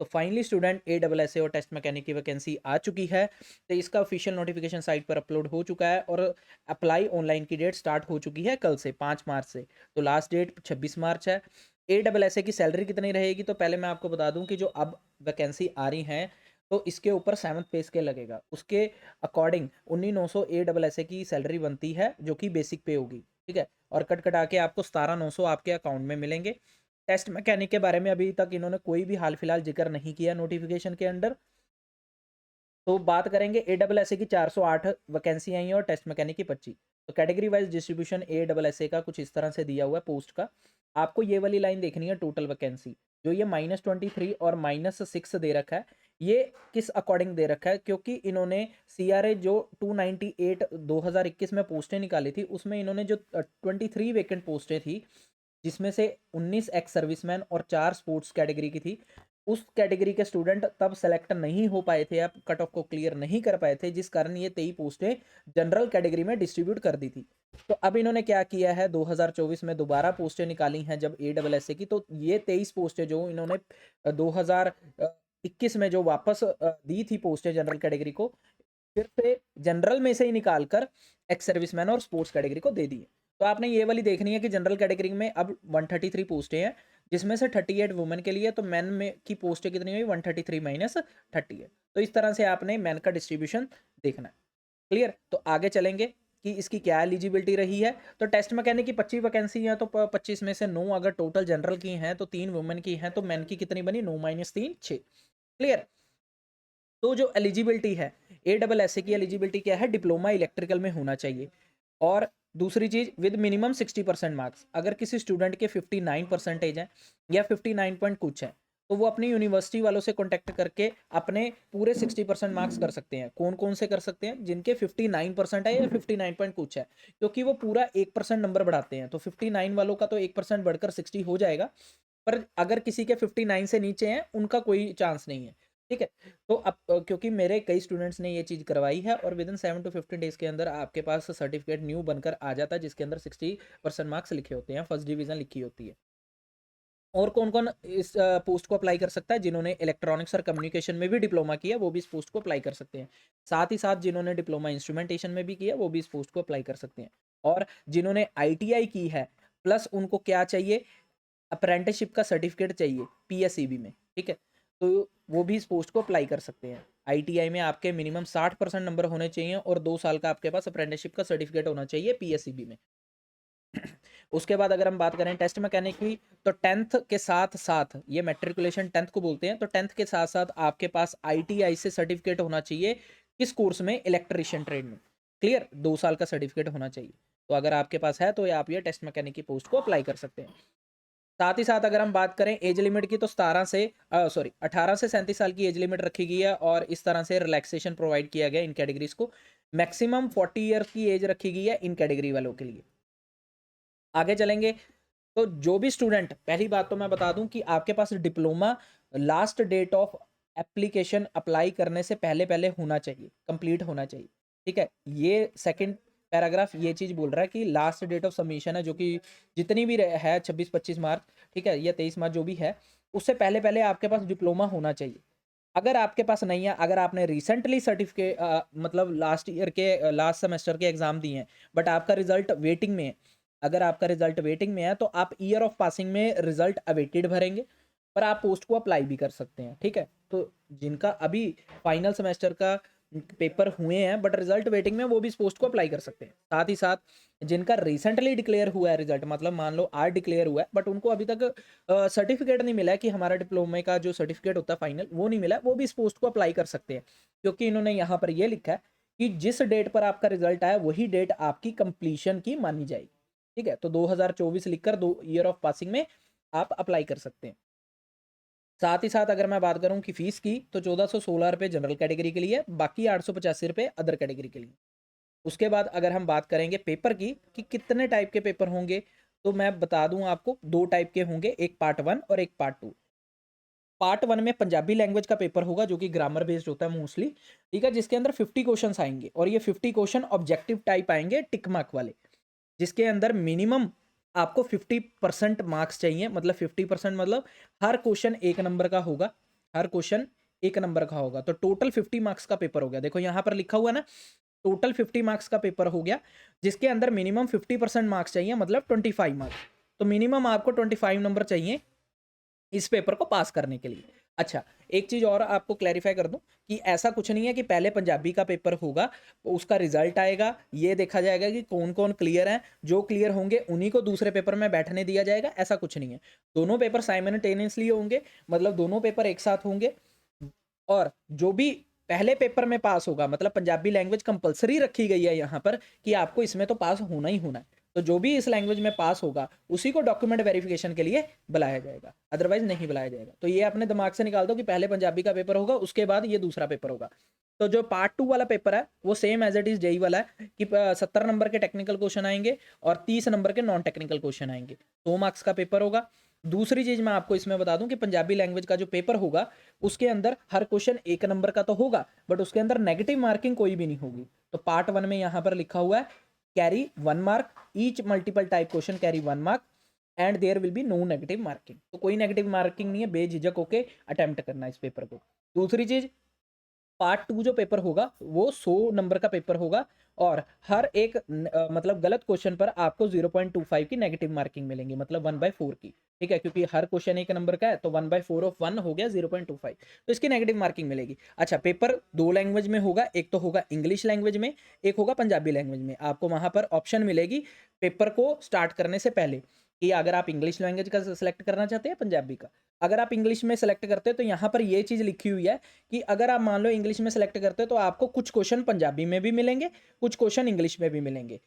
तो finally student ASSA और test mechanic की वैकेंसी आ चुकी है। तो इसका ऑफिशियल नोटिफिकेशन साइट पर अपलोड हो चुका है और अप्लाई ऑनलाइन की डेट स्टार्ट हो चुकी है कल से 5 मार्च से। तो लास्ट डेट 26 मार्च है। ASSA की सैलरी कितनी रहेगी, तो पहले मैं आपको बता दूं कि जो अब वैकेंसी आ रही हैं तो इसके ऊपर 7th पे स्केल लगेगा, उसके अकॉर्डिंग 19,900 ASSA की सैलरी बनती है जो कि बेसिक पे होगी, ठीक है। और कट कटा के आपको 17,900 आपके अकाउंट में मिलेंगे। टेस्ट मैकेनिक के बारे में अभी तक इन्होंने कोई भी हाल फिलहाल जिक्र नहीं किया नोटिफिकेशन के अंडर। तो बात करेंगे ASSA की 408 वैकेंसी आई है और टेस्ट मैकेनिक की 25। तो कैटेगरी वाइज डिस्ट्रीब्यूशन ASSA का कुछ इस तरह से दिया हुआ है पोस्ट का। आपको ये वाली लाइन देखनी है टोटल वैकेंसी, जो ये -23 और -6 दे रखा है। ये किस अकॉर्डिंग दे रखा है, क्योंकि इन्होंने CRA जो 298 2021 में पोस्टें निकाली थी उसमें इन्होंने जो 23 वैकेंट पोस्टें थी, जिसमें से 19 एक्स सर्विसमैन और 4 स्पोर्ट्स कैटेगरी की थी, उस कैटेगरी के स्टूडेंट तब सेलेक्ट नहीं हो पाए थे, आप कट ऑफ को क्लियर नहीं कर पाए थे, जिस कारण ये 23 पोस्टें जनरल कैटेगरी में डिस्ट्रीब्यूट कर दी थी। तो अब इन्होंने क्या किया है, 2024 में दोबारा पोस्टें निकाली हैं जब ASSA की, तो ये 23 पोस्टें जो इन्होंने 2021 में जो वापस दी थी पोस्टें जनरल कैटेगरी को, फिर से जनरल में से ही निकाल कर एक्स सर्विसमैन और स्पोर्ट्स कैटेगरी को दे दिए। तो आपने ये वाली देखनी है कि जनरल कैटेगरी में अब 133 पोस्टें हैं, जिसमें से 38 वुमेन के लिए, तो मैन में की पोस्टें कितनी हुई, 133 माइनस 38। तो इस तरह से आपने मैन का डिस्ट्रीब्यूशन देखना है। क्लियर। तो आगे चलेंगे कि इसकी क्या एलिजिबिलिटी रही है। तो टेस्ट मैकेनिक की 25 वैकेंसी है, तो 25 में से 9 अगर टोटल जनरल की हैं तो 3 वुमेन की हैं, तो मैन की कितनी बनी, 9 माइनस 3 6। क्लियर। तो जो एलिजिबिलिटी है, ASSA की एलिजिबिलिटी क्या है, डिप्लोमा इलेक्ट्रिकल में होना चाहिए। और दूसरी चीज, विद मिनिमम 60% मार्क्स। अगर किसी स्टूडेंट के 59 परसेंटेज है या 59 पॉइंट कुछ है, तो वो अपनी यूनिवर्सिटी वालों से कॉन्टेक्ट करके अपने पूरे 60% मार्क्स कर सकते हैं। कौन कौन से कर सकते हैं, जिनके 59% है या 59 पॉइंट कुछ है, क्योंकि वो पूरा 1% नंबर बढ़ाते हैं। तो 59 वालों का तो 1% बढ़कर 60 हो जाएगा, पर अगर किसी के 59 से नीचे हैं उनका कोई चांस नहीं है, ठीक है। तो अब क्योंकि मेरे कई स्टूडेंट्स ने ये चीज़ करवाई है, और विद इन 7 to 15 डेज के अंदर आपके पास सर्टिफिकेट न्यू बनकर आ जाता है, जिसके अंदर 60% मार्क्स लिखे होते हैं, फर्स्ट डिवीजन लिखी होती है। और कौन कौन इस पोस्ट को अप्लाई कर सकता है, जिन्होंने इलेक्ट्रॉनिक्स और कम्युनिकेशन में भी डिप्लोमा किया वो भी इस पोस्ट को अप्लाई कर सकते हैं। साथ ही साथ जिन्होंने डिप्लोमा इंस्ट्रूमेंटेशन में भी किया वो भी इस पोस्ट को अप्लाई कर सकते हैं। और जिन्होंने ITI की है, प्लस उनको क्या चाहिए, अप्रेंटिसशिप का सर्टिफिकेट चाहिए PSEB में, ठीक है। तो वो भी इस पोस्ट को अप्लाई कर सकते हैं। ITI में आपके मिनिमम 60% नंबर होने चाहिए और 2 साल का आपके पास अप्रेंटिसशिप का सर्टिफिकेट होना चाहिए PSEB में। उसके बाद अगर हम बात करें टेस्ट मैकेनिक की, तो 10th के साथ साथ, ये मैट्रिकुलेशन 10th को बोलते हैं, तो 10th के साथ साथ आपके पास ITI से सर्टिफिकेट होना चाहिए, किस कोर्स में, इलेक्ट्रीशियन ट्रेड में। क्लियर, 2 साल का सर्टिफिकेट होना चाहिए। तो अगर आपके पास है तो आप ये टेस्ट मैकेनिक की पोस्ट को अप्लाई कर सकते हैं। साथ ही साथ अगर हम बात करें एज लिमिट की, तो 18 से 37 साल की एज लिमिट रखी गई है, और इस तरह से रिलैक्सेशन प्रोवाइड किया गया इन कैटेगरीज को। मैक्सिमम 40 ईयर्स की एज रखी गई है इन कैटेगरी वालों के लिए। आगे चलेंगे, तो जो भी स्टूडेंट, पहली बात तो मैं बता दूं कि आपके पास diploma last date of application apply करने से पहले पहले होना चाहिए, कंप्लीट होना चाहिए, ठीक है। ये सेकंड पैराग्राफ ये चीज बोल रहा है कि लास्ट डेट ऑफ सबमिशन है, जो कि जितनी भी है 26-25 मार्च, ठीक है, या 23 मार्च जो भी है, उससे पहले पहले आपके पास डिप्लोमा होना चाहिए। अगर आपके पास नहीं है, अगर आपने रिसेंटली सर्टिफिकेट मतलब लास्ट ईयर के लास्ट सेमेस्टर के एग्जाम दिए हैं, बट आपका रिजल्ट वेटिंग में है, अगर आपका रिजल्ट वेटिंग में है तो आप ईयर ऑफ पासिंग में रिजल्ट अवेटेड भरेंगे, पर आप पोस्ट को अप्लाई भी कर सकते हैं, ठीक है। तो जिनका अभी फाइनल सेमेस्टर का पेपर हुए हैं बट रिजल्ट वेटिंग में, वो भी इस पोस्ट को अप्लाई कर सकते हैं। साथ ही साथ जिनका रिसेंटली डिक्लेयर हुआ है रिजल्ट, मतलब मान लो आज डिक्लेयर हुआ है बट उनको अभी तक सर्टिफिकेट नहीं मिला है, कि हमारा डिप्लोमे का जो सर्टिफिकेट होता है फाइनल वो नहीं मिला, वो भी इस पोस्ट को अप्लाई कर सकते हैं। क्योंकि इन्होंने यहाँ पर ये लिखा है कि जिस डेट पर आपका रिजल्ट आया वही डेट आपकी कंप्लीशन की मानी जाएगी, ठीक है। तो 2024 लिखकर 2 ईयर ऑफ पासिंग में आप अप्लाई कर सकते हैं। साथ ही साथ अगर मैं बात करूं कि फीस की, तो 1416 रुपये जनरल कैटेगरी के लिए, बाकी 885 रुपये अदर कैटेगरी के लिए। उसके बाद अगर हम बात करेंगे पेपर की कि कितने टाइप के पेपर होंगे, तो मैं बता दूं आपको 2 टाइप के होंगे, एक पार्ट 1 और एक पार्ट 2। पार्ट 1 में पंजाबी लैंग्वेज का पेपर होगा, जो कि ग्रामर बेस्ड होता है मोस्टली, ठीक है, जिसके अंदर 50 क्वेश्चन आएंगे, और ये 50 क्वेश्चन ऑब्जेक्टिव टाइप आएंगे, टिक मार्क वाले, जिसके अंदर मिनिमम आपको 50% मार्क्स चाहिए। मतलब 50% मतलब हर क्वेश्चन 1 नंबर का होगा, हर क्वेश्चन 1 नंबर का होगा, तो टोटल 50 मार्क्स का पेपर हो गया। देखो यहाँ पर लिखा हुआ है ना, टोटल 50 मार्क्स का पेपर हो गया, जिसके अंदर मिनिमम 50% मार्क्स चाहिए, मतलब 25 मार्क्स। तो मिनिमम आपको 25 नंबर चाहिए इस पेपर को पास करने के लिए। अच्छा, एक चीज़ और आपको क्लैरिफाई कर दूं कि ऐसा कुछ नहीं है कि पहले पंजाबी का पेपर होगा, उसका रिजल्ट आएगा, ये देखा जाएगा कि कौन कौन क्लियर है, जो क्लियर होंगे उन्हीं को दूसरे पेपर में बैठने दिया जाएगा, ऐसा कुछ नहीं है। दोनों पेपर साइमल्टेनियसली होंगे, मतलब दोनों पेपर एक साथ होंगे, और जो भी पहले पेपर में पास होगा, मतलब पंजाबी लैंग्वेज कंपलसरी रखी गई है यहाँ पर कि आपको इसमें तो पास होना ही होना है, तो जो भी इस लैंग्वेज में पास होगा उसी को डॉक्यूमेंट वेरिफिकेशन के लिए बुलाया जाएगा, अदरवाइज नहीं बुलाया जाएगा। तो ये अपने दिमाग से निकाल दो कि पहले पंजाबी का पेपर होगा, उसके बाद ये दूसरा पेपर होगा। तो जो पार्ट 2 वाला पेपर है वो same as it is JEE वाला है कि 70 नंबर के टेक्निकल क्वेश्चन आएंगे और 30 नंबर के नॉन टेक्निकल क्वेश्चन आएंगे, 2 मार्क्स का पेपर होगा। दूसरी चीज मैं आपको इसमें बता दूं कि पंजाबी लैंग्वेज का जो पेपर होगा उसके अंदर हर क्वेश्चन 1 नंबर का तो होगा, बट उसके अंदर नेगेटिव मार्किंग कोई भी नहीं होगी। तो पार्ट 1 में यहाँ पर लिखा हुआ है carry 1 mark, each multiple type question carry 1 mark and there will be no negative marking. तो कोई नेगेटिव मार्किंग नहीं है, बेझिझक होके अटेम्प्ट करना इस पेपर को। दूसरी चीज, पार्ट 2 जो पेपर होगा वो 100 नंबर का पेपर होगा, और हर एक मतलब गलत क्वेश्चन पर आपको 0.25 की नेगेटिव मार्किंग मिलेंगी, मतलब 1/4 की, ठीक है, क्योंकि हर क्वेश्चन 1 नंबर का है, तो 1/4 ऑफ 1 हो गया 0.25, तो इसकी नेगेटिव मार्किंग मिलेगी। अच्छा, पेपर 2 लैंग्वेज में होगा, एक तो होगा इंग्लिश लैंग्वेज में, एक होगा पंजाबी लैंग्वेज में। आपको वहां पर ऑप्शन मिलेगी पेपर को स्टार्ट करने से पहले कि अगर आप इंग्लिश लैंग्वेज का सिलेक्ट करना चाहते हैं पंजाबी का। अगर आप इंग्लिश में सेलेक्ट करते हो तो यहाँ पर ये चीज़ लिखी हुई है कि अगर आप मान लो इंग्लिश में सेलेक्ट करते हो तो आपको कुछ क्वेश्चन पंजाबी में भी मिलेंगे, कुछ क्वेश्चन इंग्लिश में भी मिलेंगे।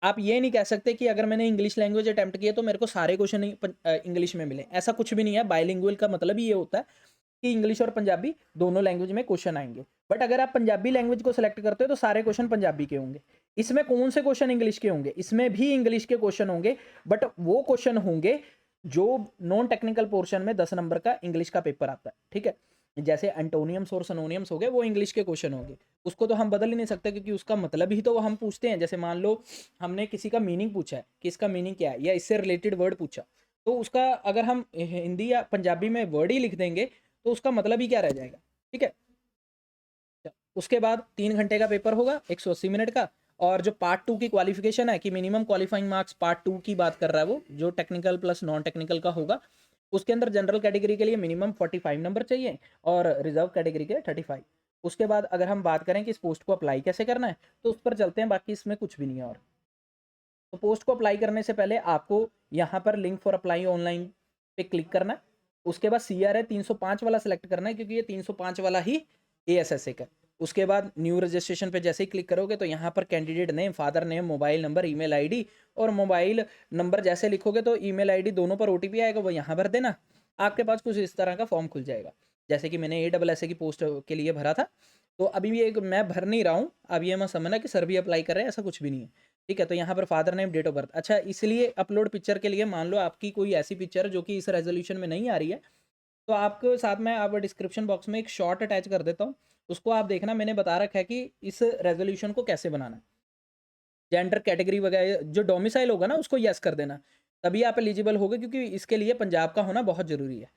आप ये नहीं कह सकते कि अगर मैंने इंग्लिश लैंग्वेज अटेम्प्ट किया तो मेरे को सारे क्वेश्चन इंग्लिश में मिले, ऐसा कुछ भी नहीं है। बाइलिंगुअल का मतलब ही ये होता है कि इंग्लिश और पंजाबी दोनों लैंग्वेज में क्वेश्चन आएंगे, बट अगर आप पंजाबी लैंग्वेज को सिलेक्ट करते हो तो सारे क्वेश्चन पंजाबी के होंगे। इसमें कौन से क्वेश्चन इंग्लिश के होंगे? इसमें भी इंग्लिश के क्वेश्चन होंगे, बट वो क्वेश्चन होंगे जो नॉन टेक्निकल पोर्शन में 10 नंबर का इंग्लिश का पेपर आता है, ठीक है। जैसे एंटोनियम्स और सिनोनियम्स हो गए, वो इंग्लिश के क्वेश्चन होंगे, उसको तो हम बदल ही नहीं सकते क्योंकि उसका मतलब ही तो हम पूछते हैं। जैसे मान लो हमने किसी का मीनिंग पूछा है कि इसका मीनिंग क्या है, या इससे रिलेटेड वर्ड पूछा, तो उसका अगर हम हिंदी या पंजाबी में वर्ड ही लिख देंगे तो उसका मतलब ही क्या रह जाएगा, ठीक है। उसके बाद 3 घंटे का पेपर होगा 180 मिनट का, और जो पार्ट 2 की क्वालिफिकेशन है कि मिनिमम क्वालिफाइंग मार्क्स पार्ट 2 की बात कर रहा है वो, जो टेक्निकल प्लस नॉन टेक्निकल का होगा, उसके अंदर जनरल कैटेगरी के लिए मिनिमम 45 नंबर चाहिए और रिजर्व कैटेगरी के 35। उसके बाद अगर हम बात करें कि इस पोस्ट को अप्लाई कैसे करना है तो उस पर चलते हैं, बाकी इसमें कुछ भी नहीं है। और तो पोस्ट को अप्लाई करने से पहले आपको यहाँ पर लिंक फॉर अप्लाई ऑनलाइन पे क्लिक करना है। उसके बाद CRA 305 वाला सेलेक्ट करना है क्योंकि ये 305 वाला ही ASSA का। उसके बाद न्यू रजिस्ट्रेशन पे जैसे ही क्लिक करोगे तो यहाँ पर candidate name, father name, mobile number, email ID, और मोबाइल नंबर जैसे लिखोगे तो ईमेल आईडी दोनों पर OTP आएगा, वो यहाँ भर देना। आपके पास कुछ इस तरह का फॉर्म खुल जाएगा, जैसे कि मैंने ASSA की पोस्ट के लिए भरा था। तो अभी भी एक मैं भर नहीं रहा हूँ, अब ये मैं समझना कि सर भी अप्लाई कर रहे हैं, ऐसा कुछ भी नहीं है, ठीक है। तो यहाँ पर father name, date of birth. अच्छा, इसलिए अपलोड पिक्चर के लिए मान लो आपकी कोई ऐसी पिक्चर जो कि इस रेजोल्यूशन में नहीं आ रही है, तो आपके साथ मैं आप डिस्क्रिप्शन बॉक्स में एक शॉर्ट अटैच कर देता हूँ, उसको आप देखना। मैंने बता रखा है कि इस रेजोल्यूशन को कैसे बनाना है। जेंडर कैटेगरी वगैरह जो डोमिसाइल होगा ना उसको यस कर देना, तभी आप एलिजिबल होगे, क्योंकि इसके लिए पंजाब का होना बहुत ज़रूरी है,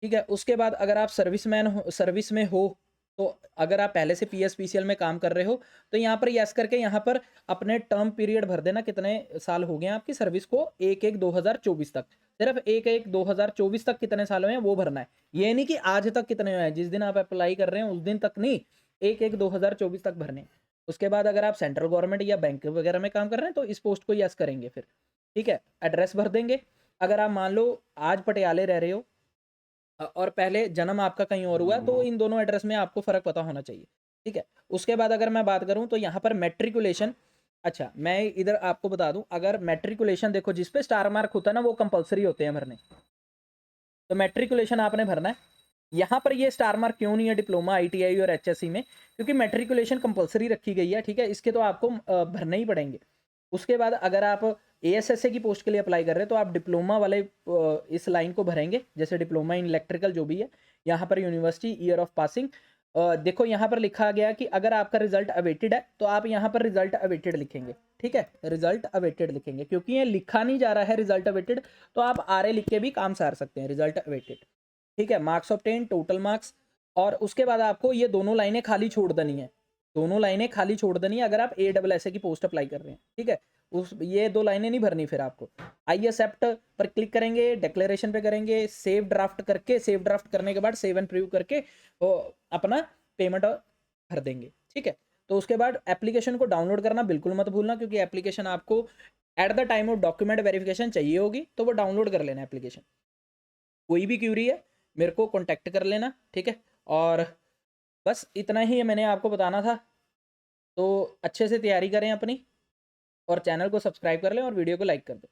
ठीक है। उसके बाद अगर आप सर्विस में हो, तो अगर आप पहले से PSPCL में काम कर रहे हो तो यहाँ पर यस करके यहाँ पर अपने टर्म पीरियड भर देना, कितने साल हो गए हैं आपकी सर्विस को, 1/1/2024 तक। सिर्फ 1/1/2024 तक कितने साल हुए हैं वो भरना है, ये नहीं कि आज तक कितने हुए हैं, जिस दिन आप अप्लाई कर रहे हैं उस दिन तक नहीं, 1/1/2024 तक भरने। उसके बाद अगर आप सेंट्रल गवर्नमेंट या बैंक वगैरह में काम कर रहे हैं तो इस पोस्ट को यस करेंगे फिर, ठीक है। एड्रेस भर देंगे। अगर आप मान लो आज पटियाले रह रहे हो और पहले जन्म आपका कहीं और हुआ है तो इन दोनों एड्रेस में आपको फ़र्क पता होना चाहिए, ठीक है। उसके बाद अगर मैं बात करूं तो यहाँ पर मैट्रिकुलेशन। अच्छा, मैं इधर आपको बता दूं, अगर मैट्रिकुलेशन देखो जिस पे स्टार मार्क होता है ना वो कंपलसरी होते हैं भरने, तो मैट्रिकुलेशन आपने भरना है। यहाँ पर ये स्टार मार्क क्यों नहीं है डिप्लोमा, ITI और HSC में, क्योंकि मैट्रिकुलेशन कंपलसरी रखी गई है, ठीक है। इसके तो आपको भरने ही पड़ेंगे। उसके बाद अगर आप ASSA की पोस्ट के लिए अप्लाई कर रहे हैं तो आप डिप्लोमा वाले इस लाइन को भरेंगे, जैसे डिप्लोमा इन इलेक्ट्रिकल जो भी है। यहाँ पर यूनिवर्सिटी, ईयर ऑफ पासिंग, देखो यहाँ पर लिखा गया कि अगर आपका रिजल्ट अवेटेड है तो आप यहाँ पर रिजल्ट अवेटेड लिखेंगे, ठीक है। रिजल्ट अवेटेड लिखेंगे क्योंकि ये लिखा नहीं जा रहा है रिजल्ट अवेटेड, तो आप RA लिख के भी काम सार सकते हैं, रिजल्ट अवेटेड। ठीक है, मार्क्स ऑब्टेन, टोटल मार्क्स, और उसके बाद आपको ये दोनों लाइनें खाली छोड़ देनी है, दोनों लाइनें खाली छोड़ देनी है अगर आप ASSA की पोस्ट अप्लाई कर रहे हैं। ठीक है, उस ये 2 लाइनें नहीं भरनी फिर आपको। आई एक्सेप्ट पर क्लिक करेंगे, डिक्लेरेशन पे करेंगे, सेव ड्राफ्ट करके, सेव ड्राफ्ट करने के बाद सेव एंड प्रीव्यू करके वो अपना पेमेंट भर देंगे। ठीक है, तो उसके बाद एप्लीकेशन को डाउनलोड करना बिल्कुल मत भूलना, क्योंकि एप्लीकेशन आपको at the time of document verification चाहिए होगी, तो वो डाउनलोड कर लेना एप्लीकेशन। कोई भी क्यूरी है मेरे को कॉन्टैक्ट कर लेना। ठीक है, और बस इतना ही मैंने आपको बताना था। तो अच्छे से तैयारी करें अपनी, और चैनल को सब्सक्राइब कर लें और वीडियो को लाइक कर दें।